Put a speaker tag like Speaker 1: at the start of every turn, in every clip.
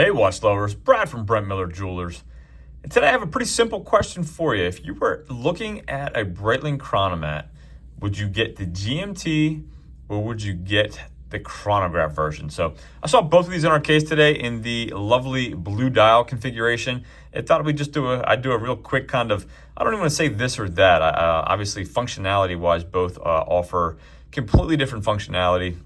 Speaker 1: Hey watch lovers, Brad from Brent Miller Jewelers. And today I have a pretty simple question for you. If you were looking at a Breitling Chronomat, would you get the GMT or would you get the Chronograph version? So I saw both of these in our case today in the lovely blue dial configuration. I thought we'd just I'd do a real quick kind of, I don't even want to say this or that. Obviously functionality wise, both offer completely different functionality.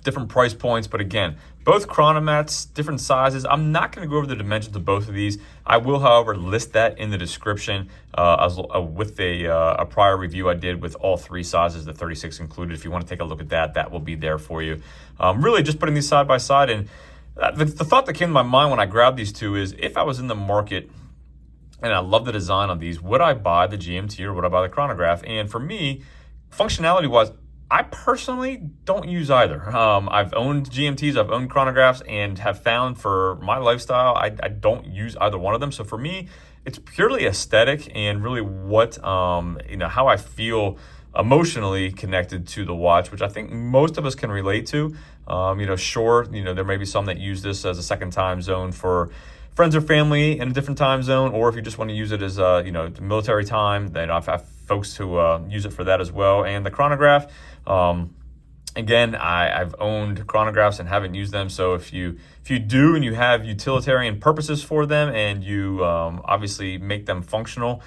Speaker 1: Different price points, but again, both Chronomats, different sizes. I'm not going to go over the dimensions of both of these. I will, however, list that in the description with a prior review I did with all three sizes, the 36 included. If you want to take a look at that, that will be there for you. Really just putting these side by side. And the thought that came to my mind when I grabbed these two is, if I was in the market and I love the design on these, would I buy the GMT or would I buy the Chronograph? And for me, functionality-wise, I personally don't use either. I've owned GMTs, I've owned chronographs, and have found for my lifestyle, I don't use either one of them. So for me, it's purely aesthetic and really what, how I feel emotionally connected to the watch, which I think most of us can relate to. Sure, there may be some that use this as a second time zone for friends or family in a different time zone, or if you just want to use it as military time, then I've had folks who use it for that as well. And the chronograph, again, I've owned chronographs and haven't used them. So if you do and you have utilitarian purposes for them and you obviously make them functional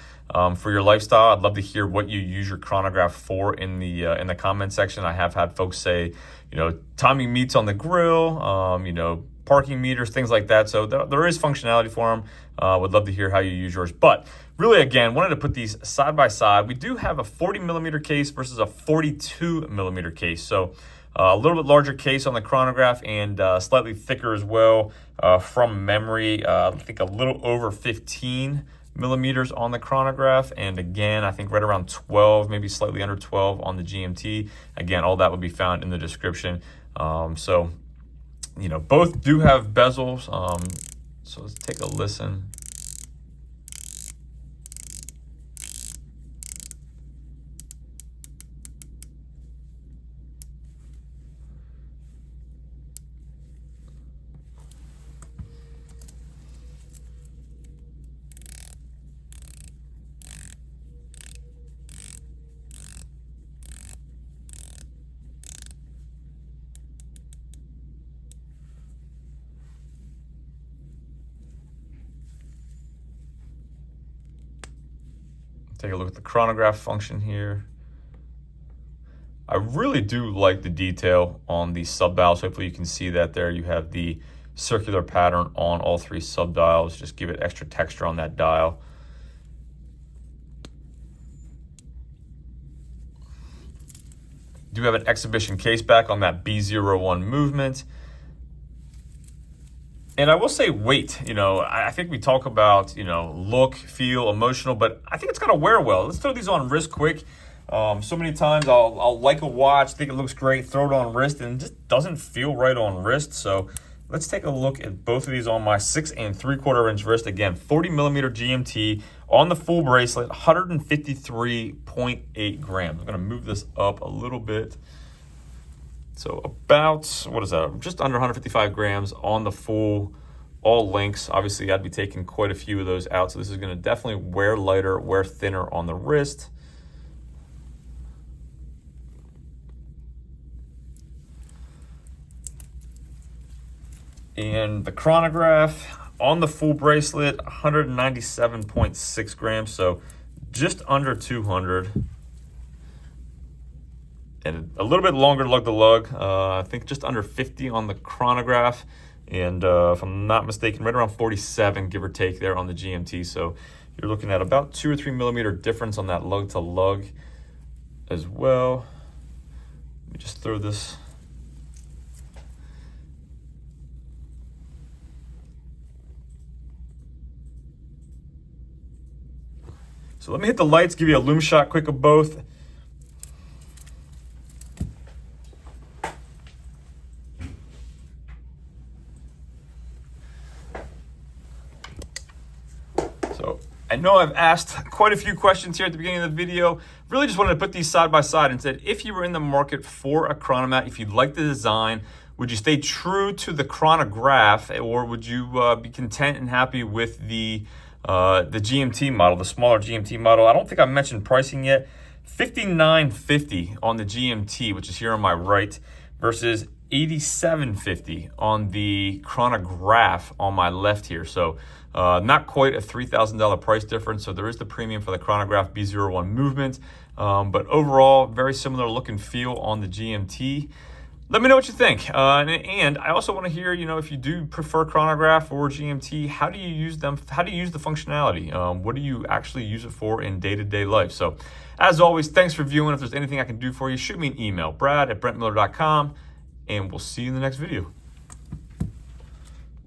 Speaker 1: for your lifestyle, I'd love to hear what you use your chronograph for in the comment section. I have had folks say, timing meets on the grill, parking meters, things like that. So there is functionality for them. Would love to hear how you use yours. But really, again, wanted to put these side by side. We do have a 40 millimeter case versus a 42 millimeter case. So a little bit larger case on the chronograph and slightly thicker as well from memory. I think a little over 15 millimeters on the chronograph. And again, I think right around 12, maybe slightly under 12 on the GMT. Again, all that would be found in the description. Both do have bezels. So let's take a listen. Take a look at the chronograph function here. I really do like the detail on the sub dials. Hopefully you can see that there. You have the circular pattern on all three sub dials. Just give it extra texture on that dial. Do have an exhibition case back on that B01 movement. And I will say weight, I think we talk about, look, feel, emotional, but I think it's going to wear well. Let's throw these on wrist quick. So many times I'll like a watch, think it looks great, throw it on wrist, and it just doesn't feel right on wrist. So let's take a look at both of these on my 6 3/4 inch wrist. Again, 40 millimeter GMT on the full bracelet, 153.8 grams. I'm going to move this up a little bit. So about, what is that? Just under 155 grams on the full, all links. Obviously, I'd be taking quite a few of those out. So this is going to definitely wear lighter, wear thinner on the wrist. And the chronograph on the full bracelet, 197.6 grams. So just under 200. And a little bit longer lug to lug. I think just under 50 on the chronograph. And if I'm not mistaken, right around 47, give or take there on the GMT. So you're looking at about 2 or 3 millimeter difference on that lug to lug as well. Let me just throw this. So let me hit the lights, give you a lume shot quick of both. I know I've asked quite a few questions here at the beginning of the video. Really just wanted to put these side by side and said, if you were in the market for a Chronomat, if you like the design, Would you stay true to the chronograph, or would you be content and happy with the GMT model, the smaller GMT model? I don't think I mentioned pricing yet. $59.50 on the GMT, which is here on my right, versus $87.50 on the chronograph on my left here. So not quite a $3,000 price difference. So there is the premium for the chronograph B01 movement, but overall very similar look and feel on the GMT. Let me know what you think. And I also want to hear, if you do prefer chronograph or GMT, how do you use them? How do you use the functionality? What do you actually use it for in day-to-day life? So as always, thanks for viewing. If there's anything I can do for you, shoot me an email, brad@brentmiller.com, and we'll see you in the next video.